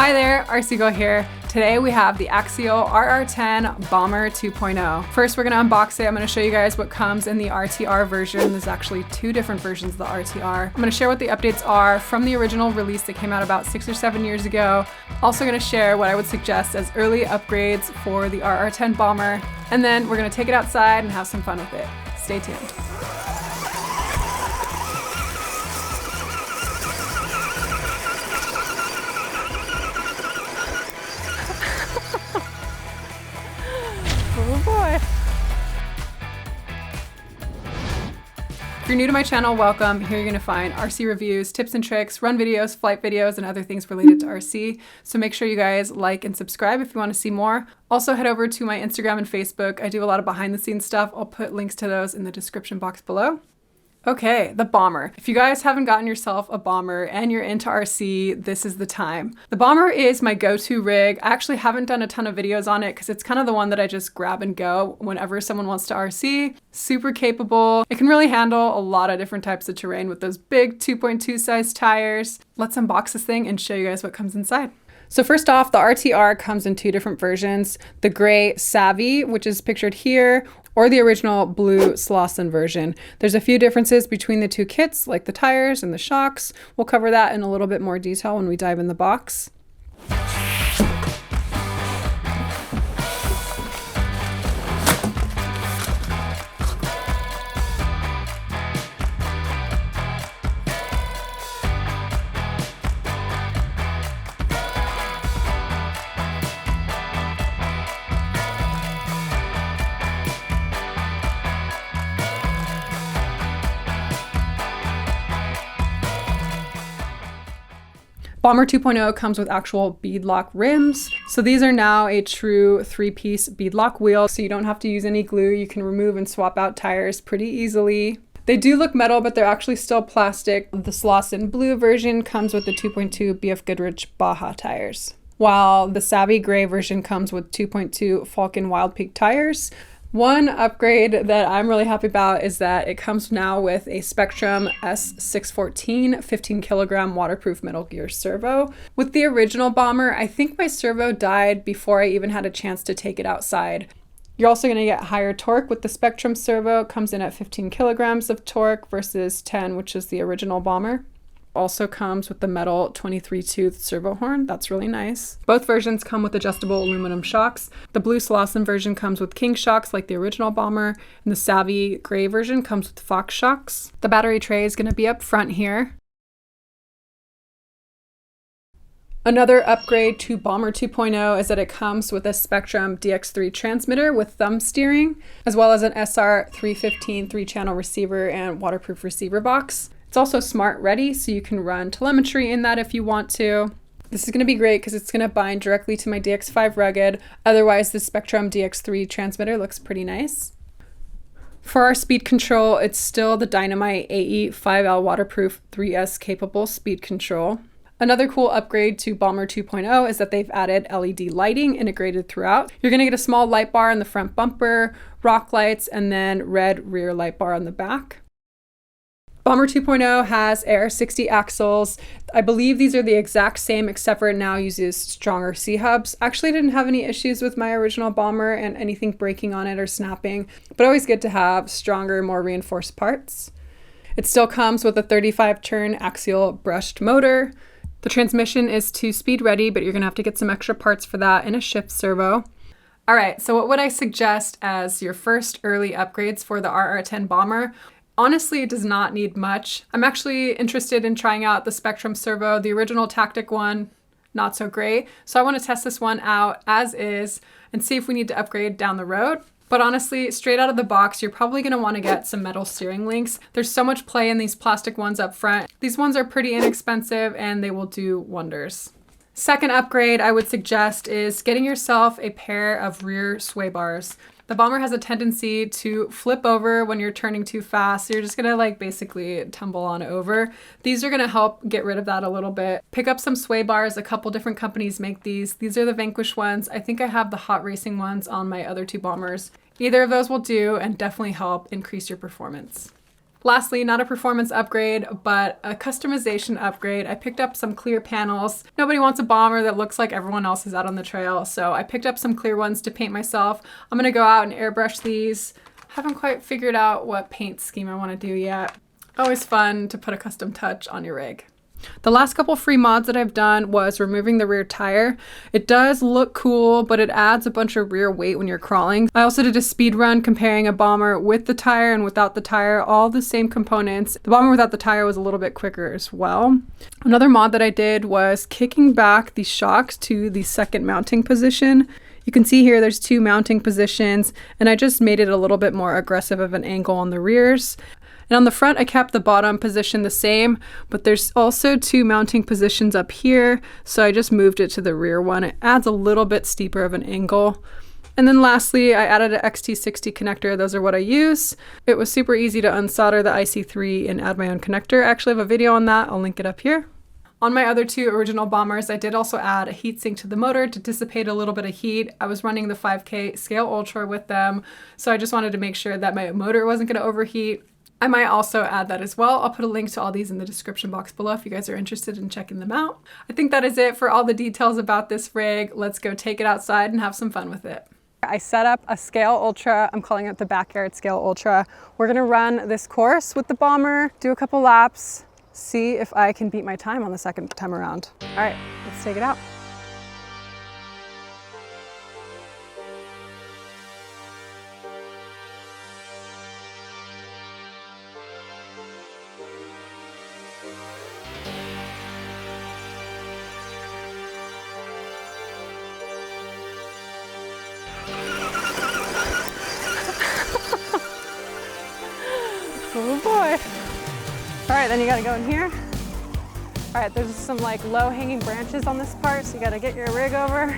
Hi there, RC Girl here. Today we have the Axial RR10 Bomber 2.0. First, we're gonna unbox it. I'm gonna show you guys what comes in the RTR version. There's actually two different versions of the RTR. I'm gonna share what the updates are from the original release that came out about 6 or 7 years ago. Also gonna share what I would suggest as early upgrades for the RR10 Bomber. And then we're gonna take it outside and have some fun with it. Stay tuned. Oh boy. If you're new to my channel, welcome. Here you're gonna find RC reviews, tips and tricks, run videos, flight videos, and other things related to RC. So make sure you guys like and subscribe if you wanna see more. Also head over to my Instagram and Facebook. I do a lot of behind the scenes stuff. I'll put links to those in the description box below. Okay, the Bomber. If you guys haven't gotten yourself a Bomber and you're into RC, this is the time. The Bomber is my go-to rig. I actually haven't done a ton of videos on it because it's kind of the one that I just grab and go whenever someone wants to RC. Super capable. It can really handle a lot of different types of terrain with those big 2.2 size tires. Let's unbox this thing and show you guys what comes inside. So first off, the RTR comes in two different versions. The gray Savvy, which is pictured here, or the original blue Slauson version. There's a few differences between the two kits, like the tires and the shocks. We'll cover that in a little bit more detail when we dive in the box. Bomber 2.0 comes with actual beadlock rims. So these are now a true 3-piece beadlock wheel, so you don't have to use any glue. You can remove and swap out tires pretty easily. They do look metal, but they're actually still plastic. The Slauson blue version comes with the 2.2 BF Goodrich Baja tires, while the Savvy gray version comes with 2.2 Falken Wild Peak tires. One upgrade that I'm really happy about is that it comes now with a Spektrum S614 15 kilogram waterproof Metal Gear servo. With the original Bomber, I think my servo died before I even had a chance to take it outside. You're also going to get higher torque with the Spektrum servo. It comes in at 15 kilograms of torque versus 10, which is the original Bomber. Also comes with the metal 23-tooth servo horn. That's really nice. Both versions come with adjustable aluminum shocks. The blue Slauson version comes with King shocks like the original Bomber, and the Savvy gray version comes with Fox shocks. The battery tray is going to be up front here. Another upgrade to Bomber 2.0 is that it comes with a Spektrum DX3 transmitter with thumb steering, as well as an SR315 3-channel receiver and waterproof receiver box. It's also smart ready, so you can run telemetry in that if you want to. This is going to be great because it's going to bind directly to my DX5 Rugged. Otherwise, the Spektrum DX3 transmitter looks pretty nice. For our speed control, it's still the Dynamite AE 5L waterproof 3S capable speed control. Another cool upgrade to Bomber 2.0 is that they've added LED lighting integrated throughout. You're going to get a small light bar in the front bumper, rock lights, and then red rear light bar on the back. Bomber 2.0 has AR60 axles. I believe these are the exact same, except for it now uses stronger C-hubs. Actually, I didn't have any issues with my original Bomber and anything breaking on it or snapping, but always good to have stronger, more reinforced parts. It still comes with a 35-turn axial brushed motor. The transmission is 2-speed ready, but you're gonna have to get some extra parts for that and a shift servo. All right, so what would I suggest as your first early upgrades for the RR10 Bomber? Honestly, it does not need much. I'm actually interested in trying out the Spektrum servo. The original Tactic one, not so great. So I want to test this one out as is and see if we need to upgrade down the road. But honestly, straight out of the box, you're probably going to want to get some metal steering links. There's so much play in these plastic ones up front. These ones are pretty inexpensive and they will do wonders. Second upgrade I would suggest is getting yourself a pair of rear sway bars. The Bomber has a tendency to flip over when you're turning too fast. So you're just gonna like basically tumble on over. These are gonna help get rid of that a little bit. Pick up some sway bars. A couple different companies make these. These are the Vanquish ones. I think I have the Hot Racing ones on my other two Bombers. Either of those will do and definitely help increase your performance. Lastly, not a performance upgrade, but a customization upgrade. I picked up some clear panels. Nobody wants a bomber that looks like everyone else is out on the trail, so I picked up some clear ones to paint myself. I'm gonna go out and airbrush these. Haven't quite figured out what paint scheme I wanna do yet. Always fun to put a custom touch on your rig. The last couple free mods that I've done was removing the rear tire. It does look cool, but it adds a bunch of rear weight when you're crawling. I also did a speed run comparing a bomber with the tire and without the tire, all the same components. The bomber without the tire was a little bit quicker as well. Another mod that I did was kicking back the shocks to the second mounting position. You can see here there's two mounting positions, and I just made it a little bit more aggressive of an angle on the rears. And on the front, I kept the bottom position the same, but there's also two mounting positions up here, so I just moved it to the rear one. It adds a little bit steeper of an angle. And then lastly, I added an XT60 connector. Those are what I use. It was super easy to unsolder the IC3 and add my own connector. I actually have a video on that. I'll link it up here. On my other two original bombers, I did also add a heatsink to the motor to dissipate a little bit of heat. I was running the 5K Scale Ultra with them, so I just wanted to make sure that my motor wasn't going to overheat. I might also add that as well. I'll put a link to all these in the description box below if you guys are interested in checking them out. I think that is it for all the details about this rig. Let's go take it outside and have some fun with it. I set up a Scale Ultra. I'm calling it the Backyard Scale Ultra. We're gonna run this course with the bomber, do a couple laps, see if I can beat my time on the second time around. All right, let's take it out. Oh boy. All right, then you gotta go in here. All right, there's some like low hanging branches on this part, so you gotta get your rig over.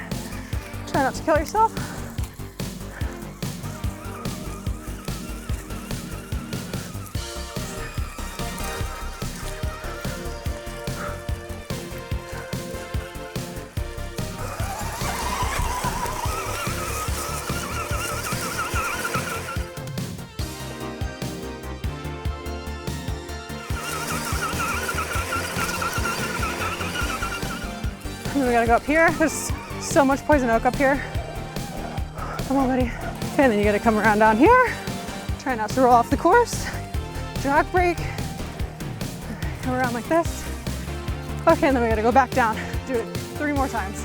Try not to kill yourself. And then we gotta go up here. There's so much poison oak up here. Come on, buddy. Okay, and then you gotta come around down here. Try not to roll off the course. Drag brake. Come around like this. Okay, and then we gotta go back down. Do it 3 more times.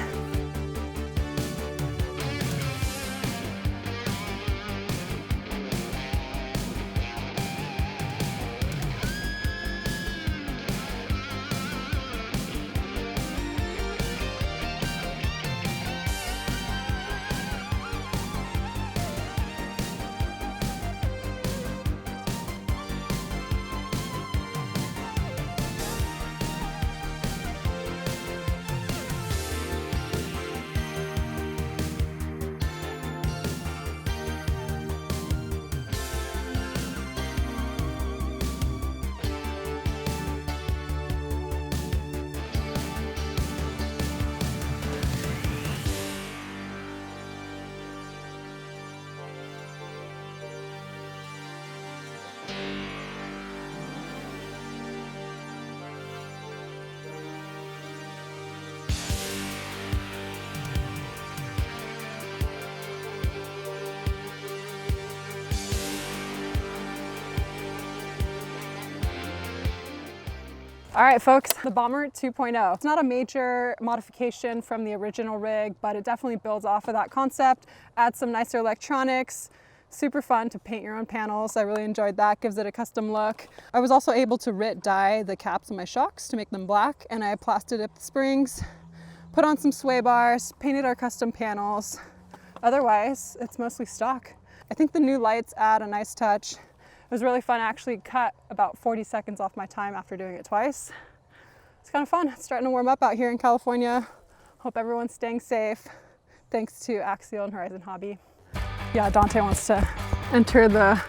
All right, folks, the Bomber 2.0. It's not a major modification from the original rig, but it definitely builds off of that concept, adds some nicer electronics, super fun to paint your own panels. I really enjoyed that, gives it a custom look. I was also able to dye the caps of my shocks to make them black, and I plastered up the springs, put on some sway bars, painted our custom panels. Otherwise, it's mostly stock. I think the new lights add a nice touch. It was really fun. I actually cut about 40 seconds off my time after doing it twice. It's kind of fun. It's starting to warm up out here in California. Hope everyone's staying safe. Thanks to Axial and Horizon Hobby. Yeah, Dante wants to enter the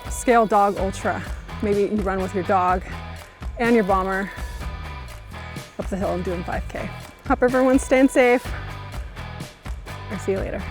Scale Dog Ultra. Maybe you run with your dog and your bomber up the hill and doing 5K. Hope everyone's staying safe. I'll see you later.